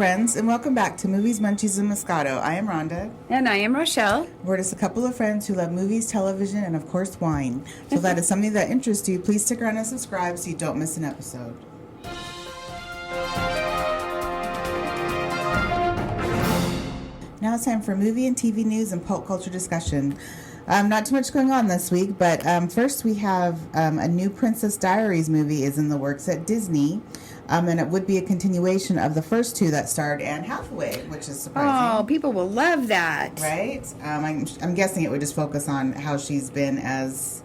friends, and welcome back to Movies, Munchies, and Moscato. I am Rhonda. And I am Rochelle. We're just a couple of friends who love movies, television, and of course wine. So if that is something that interests you, please stick around and subscribe so you don't miss an episode. Now it's time for movie and TV news and pulp culture discussion. Not too much going on this week, but first we have a new Princess Diaries movie is in the works at Disney. And it would be a continuation of the first two that starred Anne Hathaway, which is surprising. Oh, people will love that. Right? I'm guessing it would just focus on how she's been as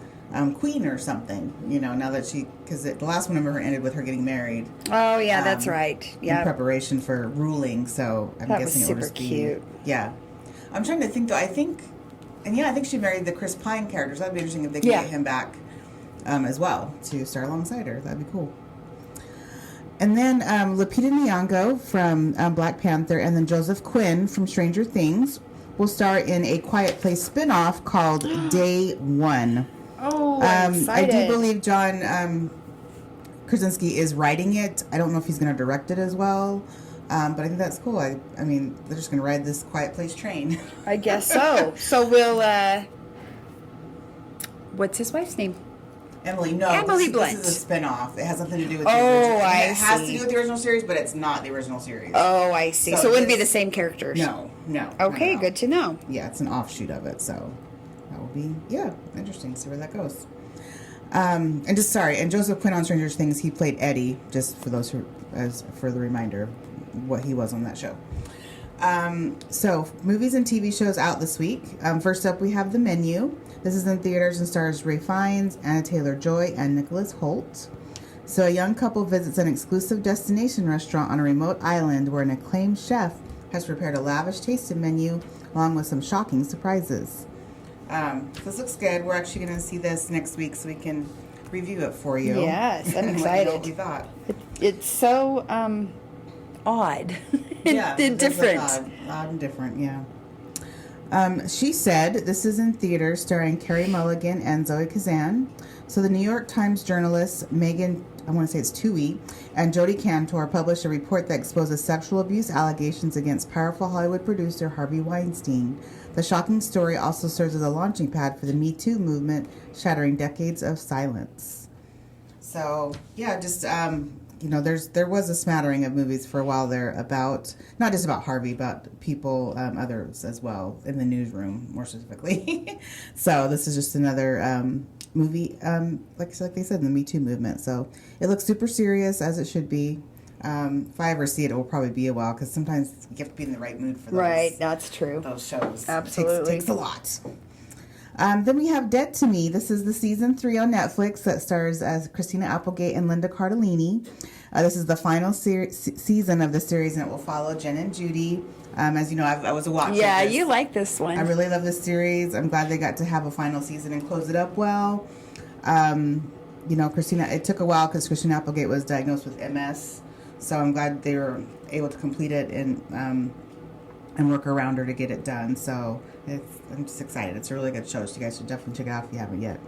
queen or something, you know, now that because the last one of her ended with her getting married. Oh, yeah, that's right. Yeah. In preparation for ruling, so I'm guessing it would just be... cute. Yeah. I'm trying to think, though, I think she married the Chris Pine character, so that'd be interesting if they could get him back as well to star alongside her. That'd be cool. And then Lupita Nyong'o from Black Panther and then Joseph Quinn from Stranger Things will star in a Quiet Place spinoff called Day One. Oh, I'm excited. I do believe John Krasinski is writing it. I don't know if he's going to direct it as well, but I think that's cool. I mean, they're just going to ride this Quiet Place train. I guess so. So we'll, what's his wife's name? Emily, no. Emily Blunt. This is a spinoff. It has nothing to do with the original. I see. It has to do with the original series, but it's not the original series. Oh, I see. So it wouldn't be the same characters? No. Okay, good to know. Yeah, it's an offshoot of it, so that will be, interesting. See where that goes. And Joseph Quinn on Stranger Things, he played Eddie, just for those who, as for the reminder of what he was on that show. So, movies and TV shows out this week. First up, we have The Menu. This is in theaters and stars Ralph Fiennes, Anna Taylor-Joy, and Nicholas Hoult. So, a young couple visits an exclusive destination restaurant on a remote island where an acclaimed chef has prepared a lavish tasting menu along with some shocking surprises. This looks good. We're actually going to see this next week so we can review it for you. Yes, I'm excited. What you thought. It's so odd and different. Odd and different, yeah. She Said, this is in theaters starring Carey Mulligan and Zoe Kazan. So the New York Times journalists Megan, I want to say it's Toohey, and Jodi Cantor published a report that exposes sexual abuse allegations against powerful Hollywood producer Harvey Weinstein. The shocking story also serves as a launching pad for the Me Too movement, shattering decades of silence. So, yeah, just... there was a smattering of movies for a while there about, not just about Harvey, but people, others as well, in the newsroom, more specifically. So this is just another movie, like they said, in the Me Too movement. So it looks super serious, as it should be. If I ever see it, it will probably be a while, because sometimes you have to be in the right mood for those. Right, that's true. Those shows. Absolutely. It takes a lot. Then we have Dead to Me. This is the season 3 on Netflix that stars as Christina Applegate and Linda Cardellini. This is the final season of the series, and it will follow Jen and Judy. As you know, I was a watcher. Yeah, you like this one. I really love this series. I'm glad they got to have a final season and close it up well. Christina, it took a while because Christina Applegate was diagnosed with MS, so I'm glad they were able to complete it and work around her to get it done. So I'm just excited. It's a really good show, so you guys should definitely check it out if you haven't yet.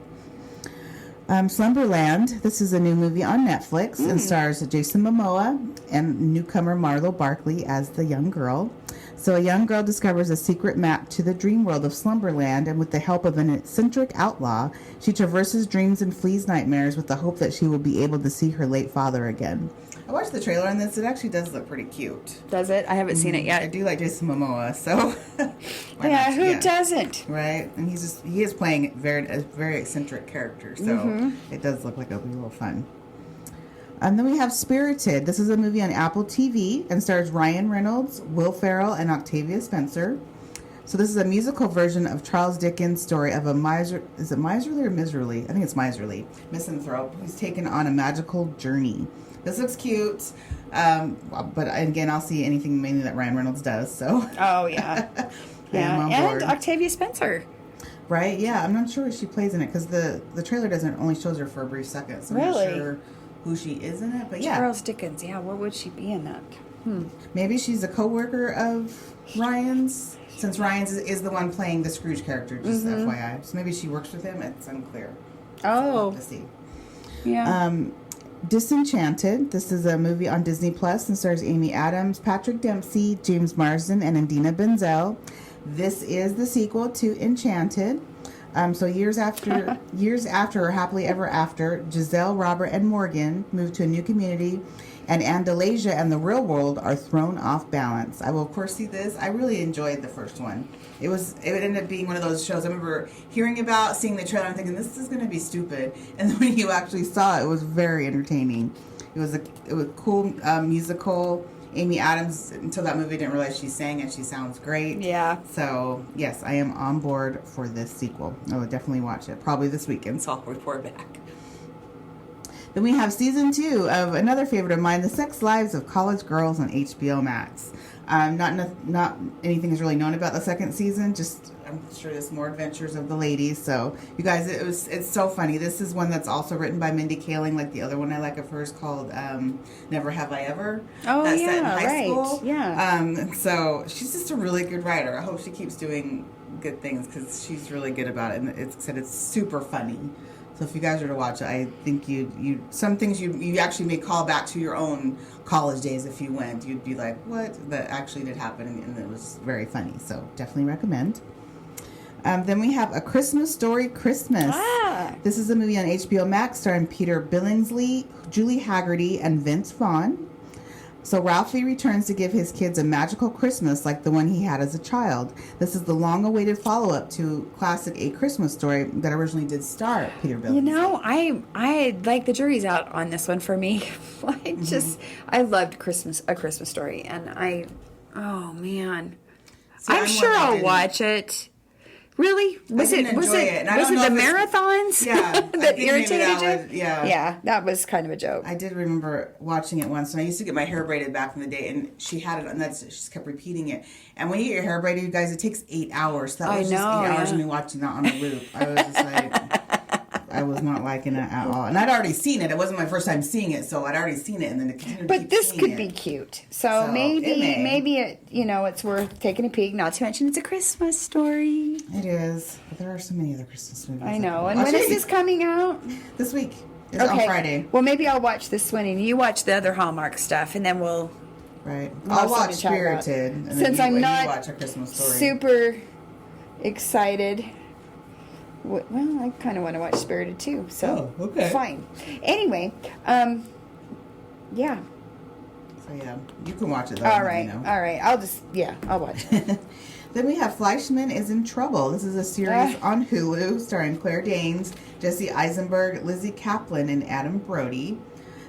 Slumberland. This is a new movie on Netflix and stars Jason Momoa and newcomer Marlo Barkley as the young girl. So a young girl discovers a secret map to the dream world of Slumberland, and with the help of an eccentric outlaw, she traverses dreams and flees nightmares with the hope that she will be able to see her late father again. I watched the trailer on this. It actually does look pretty cute. Does it? I haven't seen it yet. I do like Jason Momoa, so... Who doesn't? Right? And he is playing a very eccentric character, so it does look like it'll be a little fun. And then we have Spirited. This is a movie on Apple TV and stars Ryan Reynolds, Will Ferrell, and Octavia Spencer. So this is a musical version of Charles Dickens' story of a is it miserly or miserly? I think it's miserly. Misanthrope who's taken on a magical journey. This looks cute, but again, I'll see anything mainly that Ryan Reynolds does. So. Oh yeah, and Octavia Spencer. Right? Yeah, I'm not sure what she plays in it because the trailer only shows her for a brief second, so I'm not sure who she is in it. But yeah, Charles Dickens. Yeah, what would she be in that? Maybe she's a co-worker of Ryan's, since Ryan's is the one playing the Scrooge character. Just FYI, so maybe she works with him. It's unclear. Oh, to see. Yeah. Disenchanted. This is a movie on Disney Plus and stars Amy Adams, Patrick Dempsey, James Marsden, and Idina Menzel. This is the sequel to Enchanted. So years after or happily ever after, Giselle, Robert, and Morgan move to a new community, and Andalasia and the real world are thrown off balance. I will of course see this. I really enjoyed the first one. It ended up being one of those shows I remember hearing about, seeing the trailer, and thinking this is going to be stupid. And then when you actually saw it, it was very entertaining. It was a cool musical. Amy Adams, until that movie, didn't realize she sang, and she sounds great. Yeah. So yes, I am on board for this sequel. I will definitely watch it, probably this weekend. So I'll report back. Then we have season 2 of another favorite of mine, The Sex Lives of College Girls on HBO Max. Not anything is really known about the second season. Just I'm sure there's more adventures of the ladies. So you guys, it's so funny. This is one that's also written by Mindy Kaling, like the other one I like of hers called Never Have I Ever. Oh, that's yeah, set in high school. Yeah. So she's just a really good writer. I hope she keeps doing good things because she's really good about it, and it's super funny. So if you guys are to watch it, I think you some things you actually may call back to your own college days if you went. You'd be like, what? That actually did happen, and it was very funny. So definitely recommend. Then we have A Christmas Story Christmas. This is a movie on HBO Max starring Peter Billingsley, Julie Haggerty, and Vince Vaughn. So Ralphie returns to give his kids a magical Christmas like the one he had as a child. This is the long-awaited follow-up to classic A Christmas Story that originally did star Peter Billingsley. You know, I like the jury's out on this one for me. I loved A Christmas Story, and oh man, I'm sure I'll watch it. Really? Was it the marathons? Yeah, that irritated you? Yeah. Yeah, that was kind of a joke. I did remember watching it once, and I used to get my hair braided back in the day, and she had it, and she just kept repeating it. And when you get your hair braided, you guys, it takes 8 hours. That was just 8 hours of me watching that on a loop. I was just like, I was not liking it at all. And I'd already seen it. It wasn't my first time seeing it, so I'd already seen it, and then it continued. But this could be cute. So maybe it's worth taking a peek. Not to mention it's a Christmas story. It is. But there are so many other Christmas movies. I know. And when is this coming out? This week. It's on Friday. Well, maybe I'll watch this one, and you watch the other Hallmark stuff, and then we'll. Right. I'll watch Spirited. And since I'm not watch A Christmas Story. Super excited. Well, I kind of want to watch Spirited too, so okay. Fine. Anyway, yeah. So yeah, you can watch it though. All right. I'll watch it. Then we have Fleischman is in Trouble. This is a series on Hulu starring Claire Danes, Jesse Eisenberg, Lizzie Kaplan, and Adam Brody.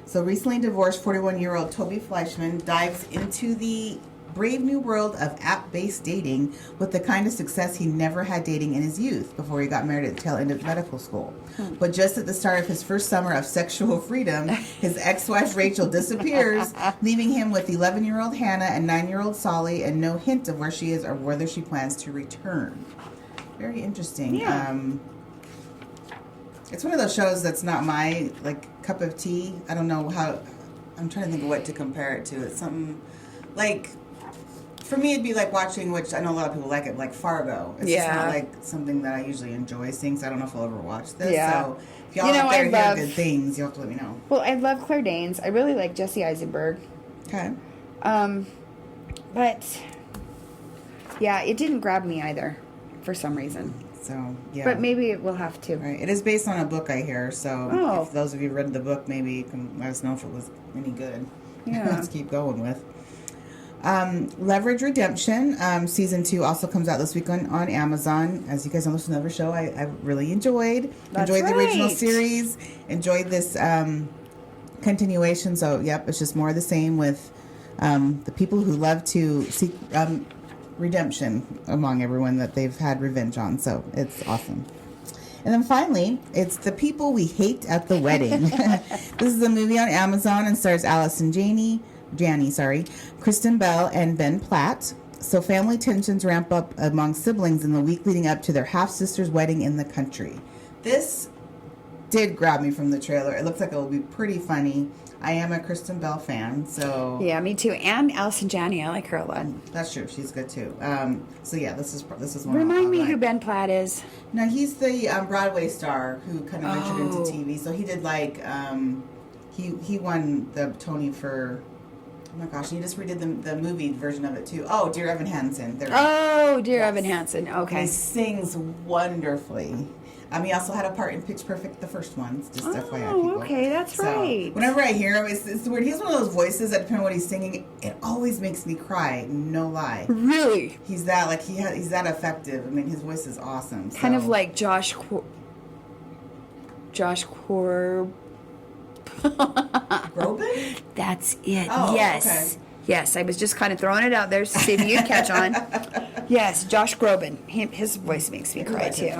So recently divorced 41-year-old Toby Fleischman dives into the brave new world of app-based dating with the kind of success he never had dating in his youth before he got married at the tail end of medical school. But just at the start of his first summer of sexual freedom, his ex-wife Rachel disappears, leaving him with 11-year-old Hannah and 9-year-old Solly, and no hint of where she is or whether she plans to return. Very interesting. Yeah. It's one of those shows that's not my cup of tea. I don't know how. I'm trying to think of what to compare it to. It's something like. For me, it'd be like watching, which I know a lot of people like it, like Fargo. It's just not like something that I usually enjoy seeing, so I don't know if I'll ever watch this. Yeah. So if y'all out there hear good things, you'll have to let me know. Well, I love Claire Danes. I really like Jesse Eisenberg. Okay. But, yeah, it didn't grab me either, for some reason. So, yeah. But maybe it will have to. Right. It is based on a book, I hear, so if those of you read the book, maybe you can let us know if it was any good. Yeah. Let's keep going with. Leverage Redemption, season 2 also comes out this week on Amazon. As you guys know, this is another show I really enjoyed. Enjoyed the original series. Enjoyed this continuation. So, yep, it's just more of the same with the people who love to seek redemption among everyone that they've had revenge on. So, it's awesome. And then finally, it's The People We Hate at the Wedding. This is a movie on Amazon and stars Allison Janney, Kristen Bell, and Ben Platt. So family tensions ramp up among siblings in the week leading up to their half-sister's wedding in the country. This did grab me from the trailer. It looks like it will be pretty funny. I am a Kristen Bell fan, so... Yeah, me too. And Allison Janney, I like her a lot. That's true. She's good, too. So, yeah, this is one. Remind me who Ben Platt is. No, he's the Broadway star who kind of ventured into TV. So he did, He won the Tony for. Oh my gosh! You just redid the movie version of it too. Oh, Dear Evan Hansen. Dear Evan Hansen. Okay. He sings wonderfully. He also had a part in Pitch Perfect, the first ones. Just FYI, people. Okay, that's right. Whenever I hear him, it's weird. He has one of those voices that, depending on what he's singing, it always makes me cry. No lie. Really? He's that he's that effective. I mean, his voice is awesome. Kind of like Josh Corb. Groban? That's it. Oh, yes. okay. Yes, I was just kind of throwing it out there to see if you'd catch on. Yes, Josh Groban. His voice makes me cry too.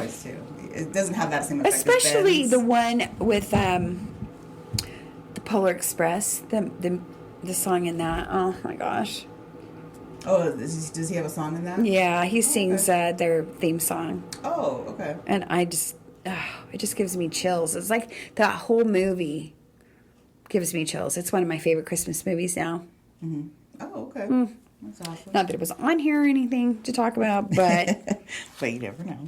It doesn't have that same effect. Especially the one with the Polar Express. The song in that. Oh my gosh. Oh, does he have a song in that? Yeah, he sings their theme song. Oh, okay. And it just gives me chills. It's like that whole movie gives me chills. It's one of my favorite Christmas movies now. Mm-hmm. Oh, okay. That's awesome. Not that it was on here or anything to talk about, but... But you never know.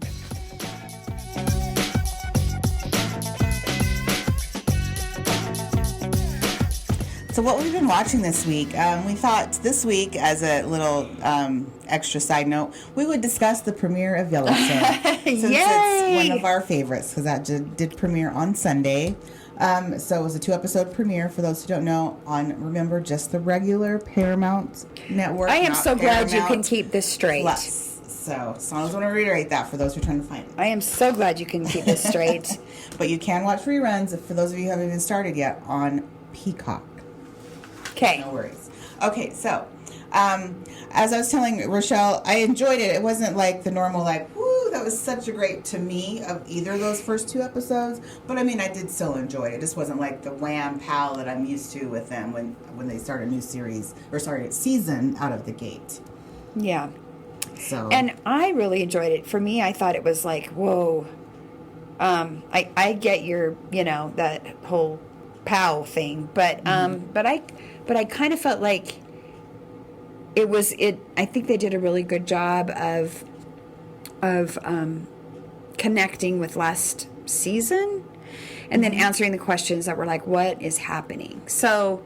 So what we've been watching this week, we thought this week, as a little extra side note, we would discuss the premiere of Yellowstone. Since it's one of our favorites, because that did premiere on Sunday. So it was a 2-episode premiere, for those who don't know, on, remember, just the regular Paramount Network. I am so glad you can keep this straight. Plus. So I just want to reiterate that for those who are trying to find it. I am so glad you can keep this straight. But you can watch reruns, for those of you who haven't even started yet, on Peacock. Okay. No worries. Okay, so as I was telling Rochelle, I enjoyed it. It wasn't like the normal, like, woo, that was such a great, to me, of either of those first 2 episodes. But I mean, I did still enjoy it. It just wasn't like the wham pow that I'm used to with them when they start a new season out of the gate. Yeah. So. And I really enjoyed it. For me, I thought it was like, whoa. I get your, that whole pow thing, but I kind of felt like I think they did a really good job of connecting with last season and then answering the questions that were like, what is happening? So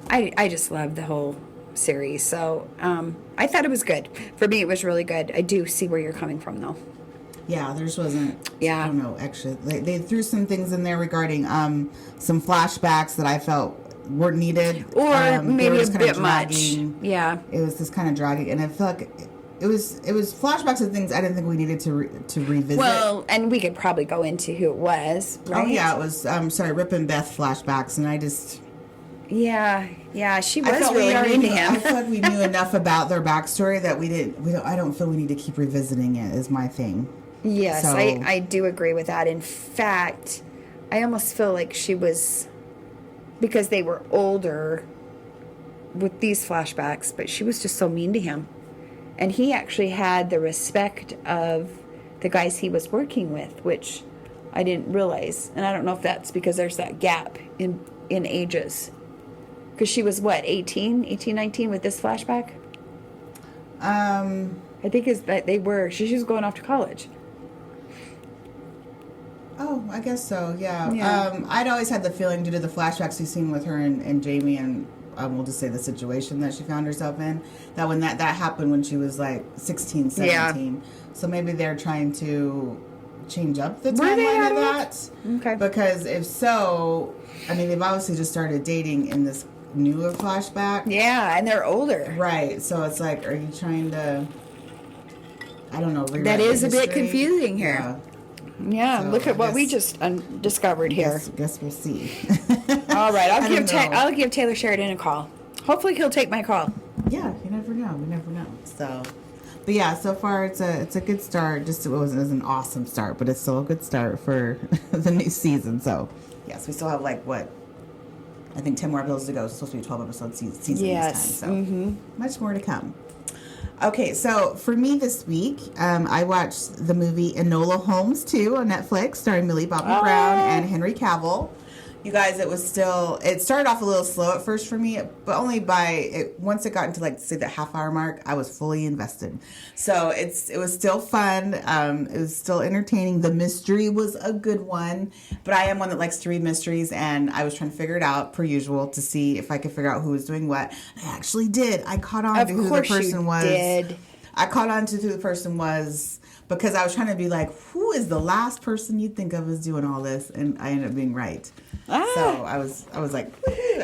I just loved the whole series. So I thought it was good. For me, it was really good. I do see where you're coming from, though. Yeah, theirs wasn't. Yeah. I don't know. Actually, they threw some things in there regarding some flashbacks that I felt weren't needed, or maybe a bit much. Yeah, it was just kind of dragging, and I feel like it was flashbacks of things I didn't think we needed to revisit. Well, and we could probably go into who it was. Right? Oh yeah, it was. Rip and Beth flashbacks, and I just. Yeah, she was really into him. I feel like we knew enough about their backstory that I don't feel we need to keep revisiting it. Is my thing. Yes, so, I do agree with that. In fact, I almost feel like she was, because they were older with these flashbacks, but she was just so mean to him. And he actually had the respect of the guys he was working with, which I didn't realize. And I don't know if that's because there's that gap in ages. Because she was, 18, 19 with this flashback? I think she was going off to college. Oh, I guess so, yeah. I'd always had the feeling, due to the flashbacks we've seen with her and Jamie, and we'll just say the situation that she found herself in, that when that happened when she was like 16, 17. Yeah. So maybe they're trying to change up the timeline of that. Okay. Because if so, I mean, they've obviously just started dating in this newer flashback. Yeah, and they're older. Right. So it's like, are you trying to, I don't know, rewrite that is the a bit confusing here. Yeah. Yeah, so look at what we just discovered here. Guess we'll see. All right, I'll give Taylor Sheridan a call. Hopefully he'll take my call. Yeah, you never know. We never know. So, but yeah, so far it's a good start. Just it wasn't an awesome start, but it's still a good start for the new season. So, yes, we still have I think 10 more episodes to go. It's supposed to be a 12-episode season this time. So, much more to come. Okay, so for me this week, I watched the movie Enola Holmes 2 on Netflix, starring Millie Bobby Brown and Henry Cavill. You guys, it started off a little slow at first for me, but only once it got into like, say, the half-hour mark, I was fully invested. So it was still fun. It was still entertaining. The mystery was a good one, but I am one that likes to read mysteries, and I was trying to figure it out, per usual, to see if I could figure out who was doing what. I actually did. I caught on to who the person was. Did. I caught on to who the person was because I was trying to be like, who is the last person you'd think of as doing all this? And I ended up being right. So I was like,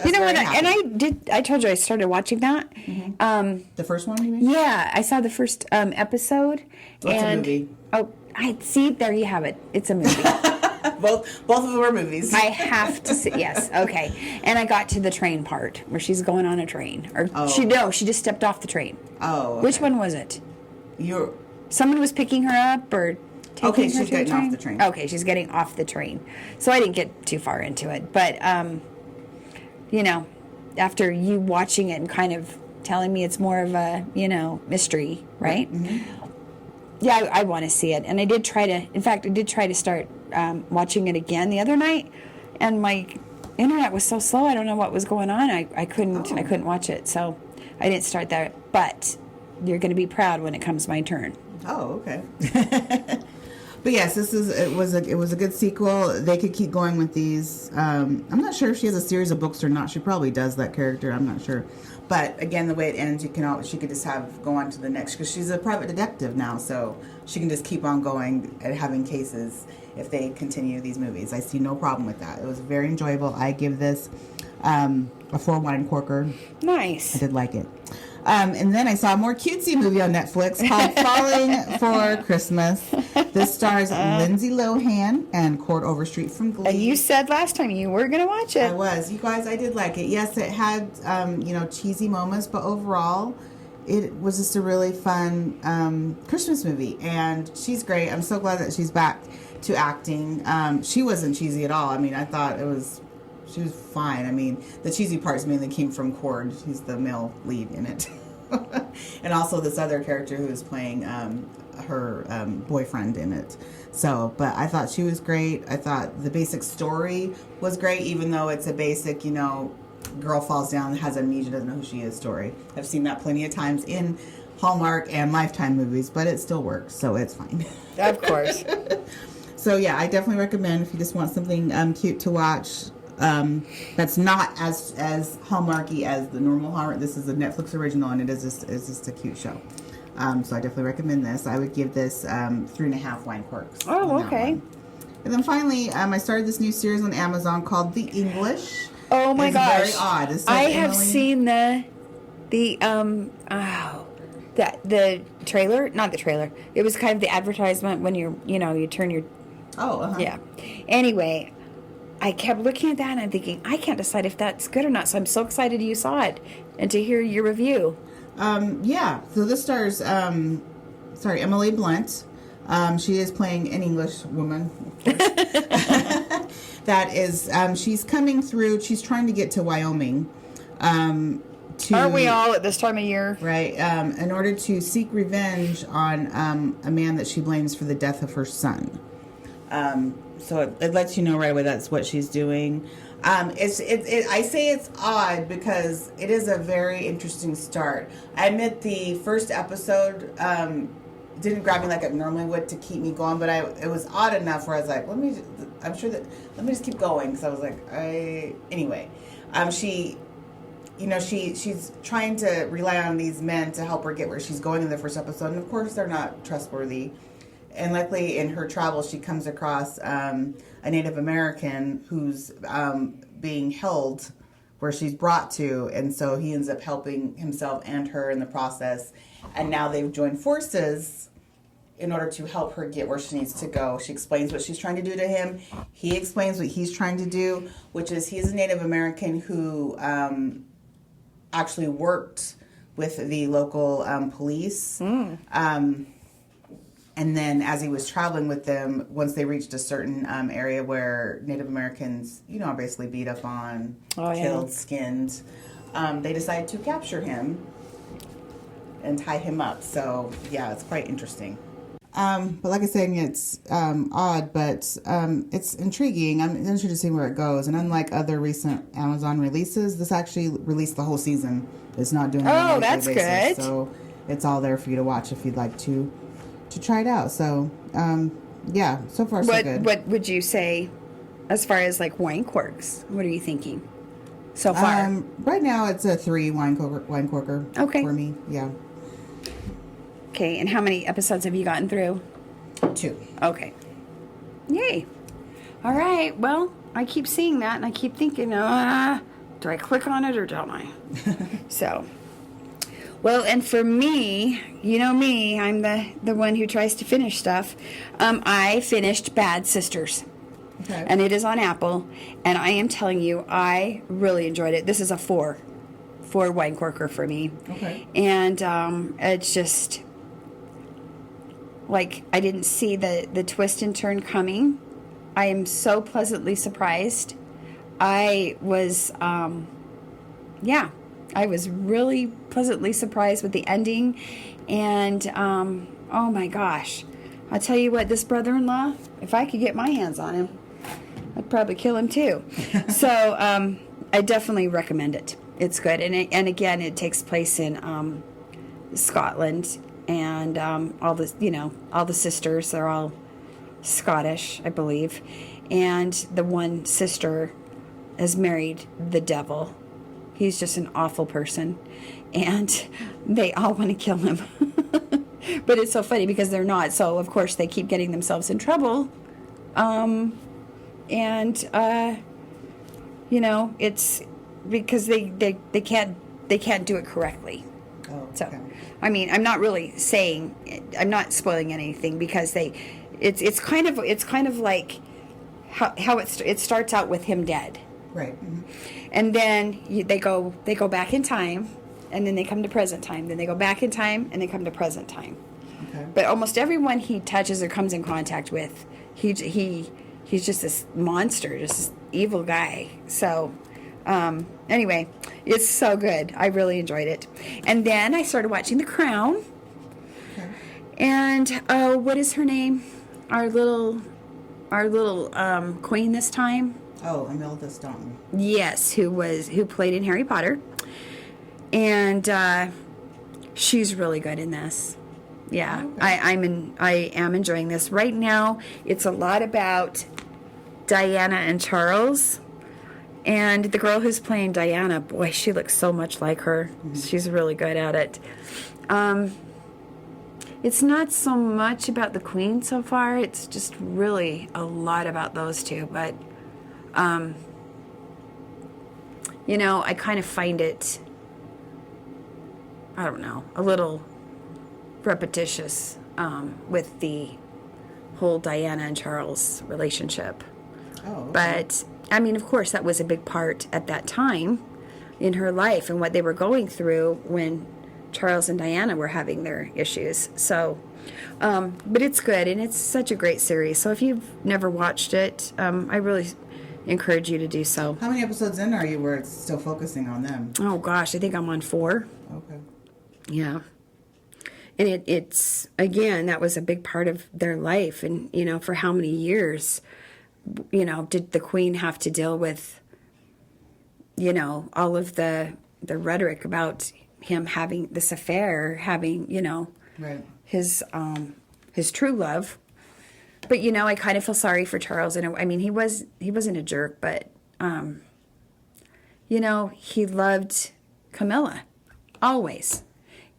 you know what? I told you I started watching that. Mm-hmm. The first one, you mean? Yeah, I saw the first episode. What's a movie? Oh, I see. There you have it. It's a movie. Both of them are movies. I have to see. Yes, okay. And I got to the train part where she's going on a train, she just stepped off the train. Oh, okay. Which one was it? Someone was picking her up or taking her she's to getting off the train. Okay, she's getting off the train. So I didn't get too far into it, but after you watching it and kind of telling me it's more of a mystery, right? Mm-hmm. Yeah, I want to see it, and I did try to start watching it again the other night, and my internet was so slow. I don't know what was going on. I couldn't watch it, so I didn't start that. But you're going to be proud when it comes my turn. Oh, okay. But yes, it was a good sequel. They could keep going with these. I'm not sure if she has a series of books or not. She probably does, that character. I'm not sure. But again, the way it ends, she could just go on to the next, because she's a private detective now, so she can just keep on going and having cases if they continue these movies. I see no problem with that. It was very enjoyable. I give this a 4 wine corker. Nice. I did like it. And then I saw a more cutesy movie on Netflix called Falling for Christmas. This stars Lindsay Lohan and Cord Overstreet from Glee. And you said last time you were going to watch it. I was. You guys, I did like it. Yes, it had, cheesy moments, but overall, it was just a really fun Christmas movie. And she's great. I'm so glad that she's back to acting. She wasn't cheesy at all. I mean, I thought she was fine. I mean, the cheesy parts mainly came from Cord. He's the male lead in it. And also this other character who is playing her boyfriend in it. So, but I thought she was great. I thought the basic story was great, even though it's a basic, girl falls down, has amnesia, doesn't know who she is story. I've seen that plenty of times in Hallmark and Lifetime movies, but it still works, so it's fine. Of course. So, yeah, I definitely recommend if you just want something cute to watch. That's not as Hallmarky as the normal Hallmark. This is a Netflix original, and it's just a cute show. So I definitely recommend this. I would give this 3.5 wine corks. Oh, okay. And then finally, I started this new series on Amazon called The English. Oh my gosh! Very odd. I have seen the trailer. Not the trailer. It was kind of the advertisement when you turn your. Oh. Uh-huh. Yeah. Anyway. I kept looking at that and I'm thinking, I can't decide if that's good or not. So I'm so excited you saw it and to hear your review. Yeah. So this stars, Emily Blunt. She is playing an English woman, of course. That is, she's coming through. She's trying to get to Wyoming. Aren't we all at this time of year? Right. In order to seek revenge on a man that she blames for the death of her son. So it lets you know right away that's what she's doing. I say it's odd because it is a very interesting start. I admit the first episode didn't grab me like it normally would to keep me going, but it was odd enough where I was like, let me just keep going. Because I was like, anyway, she's trying to rely on these men to help her get where she's going in the first episode, and of course they're not trustworthy. And luckily, in her travels, she comes across a Native American who's being held where she's brought to. And so he ends up helping himself and her in the process. And now they've joined forces in order to help her get where she needs to go. She explains what she's trying to do to him. He explains what he's trying to do, which is he's a Native American who actually worked with the local police. And then as he was traveling with them, once they reached a certain area where Native Americans, are basically beat up on, killed, skinned, they decided to capture him and tie him up. So, yeah, it's quite interesting. But like I was saying, it's odd, but it's intriguing. I'm interested to see where it goes. And unlike other recent Amazon releases, this actually released the whole season. It's not doing it on a weekly that's basis, good. so it's all there for you to watch if you'd like to try it out. So yeah, so far so good. What would you say as far as like wine corks? What are you thinking so far? Right now it's a 3 wine corker Okay. for me. Yeah. Okay, and how many episodes have you gotten through? 2. Okay. Yay. All right. Well, I keep seeing that, and I keep thinking, do I click on it or don't I? So, well, and for me, you know me, I'm the one who tries to finish stuff. I finished Bad Sisters. Okay. And it is on Apple, and I am telling you, I really enjoyed it. This is a 4 wine corker for me. Okay. And it's just like I didn't see the twist and turn coming. I am so pleasantly surprised. I was I was really pleasantly surprised with the ending. And oh my gosh, I'll tell you what, this brother-in-law, if I could get my hands on him, I'd probably kill him too. So I definitely recommend it. It's good. And again, it takes place in Scotland. And all the sisters, they're all Scottish, I believe. And the one sister has married the devil. He's just an awful person. And they all want to kill him. But it's so funny because they're not. So, of course, they keep getting themselves in trouble. It's because they can't do it correctly. Oh, okay. So, I mean, I'm not really saying, I'm not spoiling anything because it's kind of like how it starts out with him dead, Right. Mm-hmm. and then they go back in time, and then they come to present time. Then they go back in time, and they come to present time. Okay. But almost everyone he touches or comes in contact with, he's just this monster, just this evil guy. So. Anyway, it's so good. I really enjoyed it. And then I started watching The Crown. Okay. And what is her name? Our little queen this time. Oh, Imelda Staunton. Yes, who played in Harry Potter. And she's really good in this. Yeah, okay. I am enjoying this right now. It's a lot about Diana and Charles. And the girl who's playing Diana, boy, she looks so much like her. Mm-hmm. She's really good at it. It's not so much about the queen so far. It's just really a lot about those two. But, I kind of find it, I don't know, a little repetitious with the whole Diana and Charles relationship. Oh, okay. But... I mean, of course, that was a big part at that time in her life and what they were going through when Charles and Diana were having their issues. So, but it's good, and it's such a great series. So if you've never watched it, I really encourage you to do so. How many episodes in are you where it's still focusing on them? Oh, gosh, I think I'm on 4. Okay. Yeah. And it's, again, that was a big part of their life. And, for how many years... did the queen have to deal with, all of the rhetoric about him having this affair, having, right. his true love. But, I kind of feel sorry for Charles. And I mean, he wasn't a jerk, but, he loved Camilla always.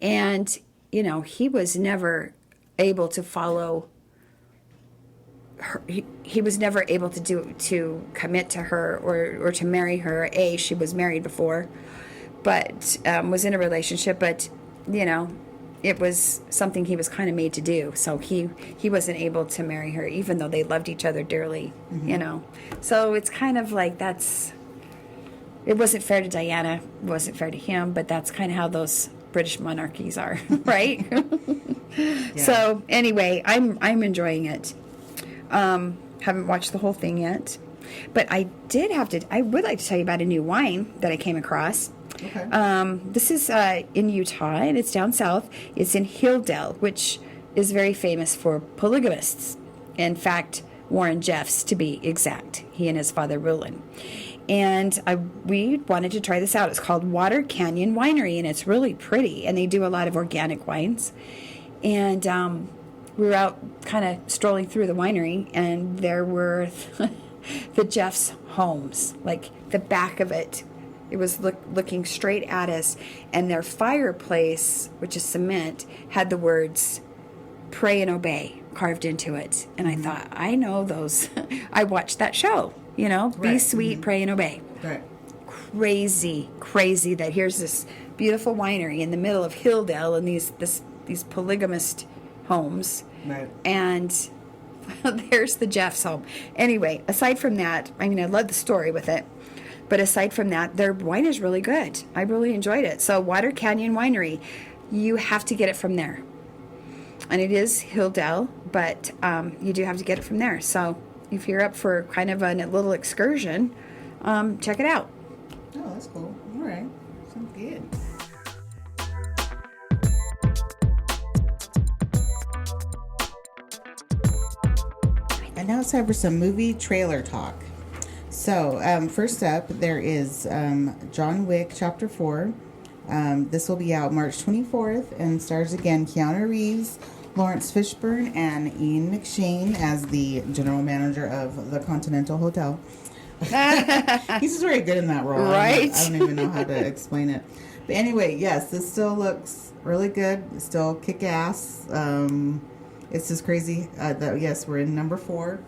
And, he was never able to follow he was never able to commit to her or to marry her. She was married before, but was in a relationship. But it was something he was kind of made to do. So he wasn't able to marry her, even though they loved each other dearly. Mm-hmm. So it's kind of like it wasn't fair to Diana, it wasn't fair to him. But that's kind of how those British monarchies are, right? Yeah. So anyway, I'm enjoying it. Haven't watched the whole thing yet, but I would like to tell you about a new wine that I came across. Okay. This is in Utah, and it's down south. It's in Hilldale, which is very famous for polygamists. In fact, Warren Jeffs, to be exact, he and his father Rulon. And we wanted to try this out. It's called Water Canyon Winery, and it's really pretty. And they do a lot of organic wines. And we were out kind of strolling through the winery, and there were the Jeffs homes, like the back of it. It was looking straight at us, and their fireplace, which is cement, had the words "Pray and Obey" carved into it. And I thought, I know those. I watched that show, you know, right. Be Sweet, Pray and Obey. Right. Crazy that here's this beautiful winery in the middle of Hilldale and these polygamist homes. Right. And there's the Jeffs home. Anyway, aside from that, I mean, I love the story with it. But aside from that, their wine is really good. I really enjoyed it. So Water Canyon Winery, you have to get it from there. And it is Hilldale, but you do have to get it from there. So if you're up for kind of a little excursion, check it out. Oh, that's cool. All right. Sounds good. And now it's time for some movie trailer talk. So, first up, there is John Wick Chapter 4. This will be out March 24th and stars again Keanu Reeves, Lawrence Fishburne, and Ian McShane as the general manager of the Continental Hotel. He's just very good in that role. Right. I don't even know how to explain it. But anyway, yes, this still looks really good. It's still kick-ass. It's just crazy that, yes, we're in number 4.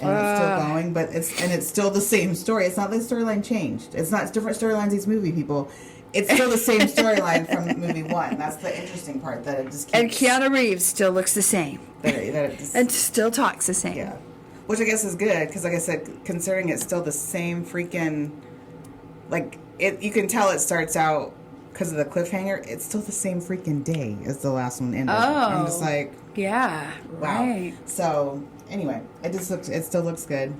And it's still going, but it's still the same story. It's not the storyline changed. It's not different storylines, these movie people. It's still the same storyline from movie 1. That's the interesting part, that it just keeps... And Keanu Reeves still looks the same. And still talks the same. Yeah. Which I guess is good, because like I said, considering it's still the same freaking... Like, you can tell it starts out, because of the cliffhanger, it's still the same freaking day as the last one ended. I'm just like... Yeah, wow. right. So, anyway, it still looks good.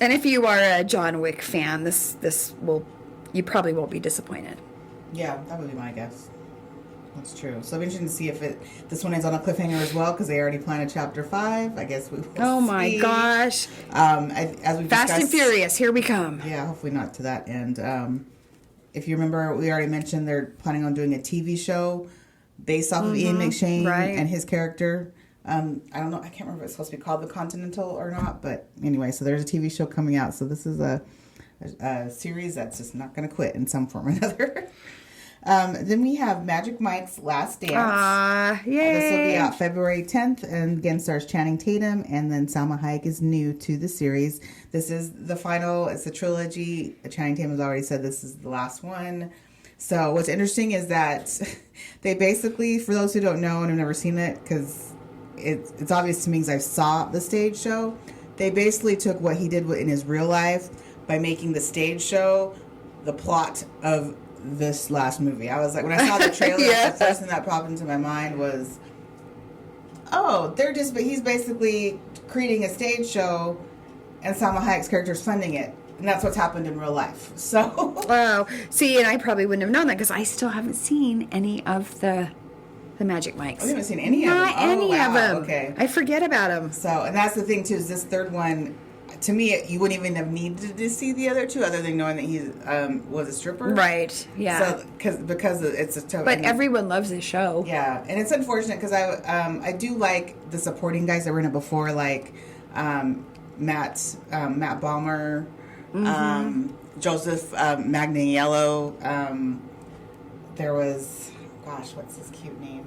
And if you are a John Wick fan, you probably won't be disappointed. Yeah, that would be my guess. That's true. So it'll be interesting to see if this one is on a cliffhanger as well, because they already planned a Chapter 5. I guess we will Oh my gosh. As we Fast and Furious, here we come. Yeah, hopefully not to that end. If you remember, we already mentioned they're planning on doing a TV show based off of Ian McShane and his character. I don't know. I can't remember if it's supposed to be called The Continental or not. But anyway, so there's a TV show coming out. So this is a series that's just not going to quit in some form or another. Then we have Magic Mike's Last Dance. Yay. This will be out February 10th, and again stars Channing Tatum, and then Salma Hayek is new to the series. This is the final. It's a trilogy. Channing Tatum has already said this is the last one. So what's interesting is that they basically, for those who don't know and have never seen it, because it's obvious to me because I saw the stage show, they basically took what he did in his real life by making the stage show the plot of this last movie. I was like, when I saw the trailer, the first thing that popped into my mind was, he's basically creating a stage show and Salma Hayek's character is funding it. And that's what's happened in real life. So. Wow. See, and I probably wouldn't have known that because I still haven't seen any of the Magic Mikes. Oh, you haven't seen any of them? Not any of them. Okay. I forget about them. So, and that's the thing, too, is this third one, to me, you wouldn't even have needed to see the other two other than knowing that he was a stripper. Right. Yeah. So, because it's a total... But everyone loves this show. Yeah. And it's unfortunate because I do like the supporting guys that were in it before, like Matt Balmer, Joseph Magniello. There was, what's his cute name?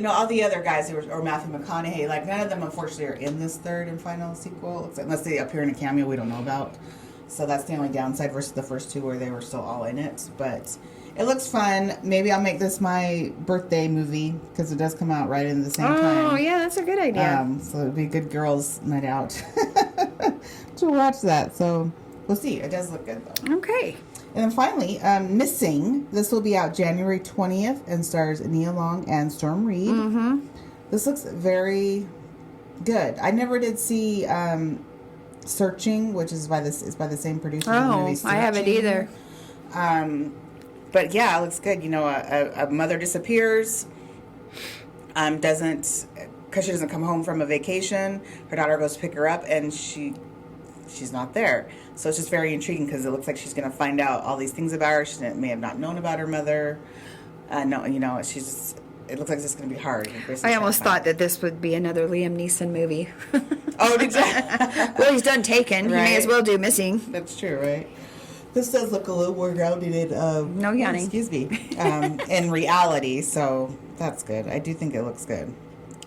All the other guys or Matthew McConaughey, like none of them unfortunately are in this third and final sequel, unless they appear in a cameo we don't know about. So that's the only downside versus the first two where they were still all in it. But it looks fun. Maybe I'll make this my birthday movie because it does come out right in the same time. Oh, yeah, that's a good idea. So it'd be a good girls' night out to watch that. So we'll see. It does look good though. Okay. And then finally, Missing. This will be out January 20th and stars Nia Long and Storm Reed. Mm-hmm. This looks very good. I never did see Searching, which is by the same producer. Of the movie Searching. I haven't either. But yeah, it looks good. A mother disappears, doesn't, because she doesn't come home from a vacation. Her daughter goes to pick her up, and she's not there. So it's just very intriguing because it looks like she's going to find out all these things about her. She may have not known about her mother. No, she's just, it looks like it's going to be hard. I almost thought that this would be another Liam Neeson movie. Oh, did you? Well, he's done Taken. Right. He may as well do Missing. That's true, right? This does look a little more grounded in... no yawning. Excuse me. In reality, so that's good. I do think it looks good.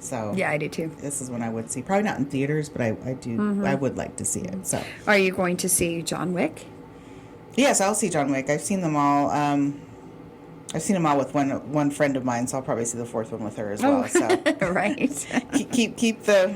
So yeah, I do too. This is one I would see. Probably not in theaters, but I do. Mm-hmm. I would like to see it. So, are you going to see John Wick? Yes, I'll see John Wick. I've seen them all. I've seen them all with one friend of mine, so I'll probably see the fourth one with her as well. So right. keep the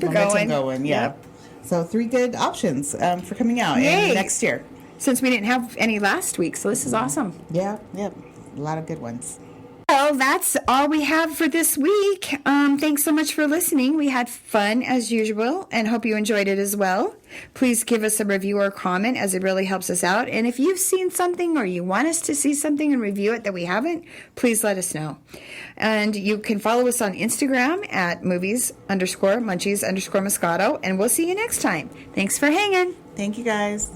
momentum going. Yeah. Yep. So 3 good options for coming out next year. Since we didn't have any last week, so this is awesome. Yeah. Yep. A lot of good ones. Well, that's all we have for this week. Thanks so much for listening. We had fun as usual and hope you enjoyed it as well. Please give us a review or comment as it really helps us out. And if you've seen something or you want us to see something and review it that we haven't, please let us know. And you can follow us on Instagram at movies_munchies_moscato. And we'll see you next time. Thanks for hanging. Thank you, guys.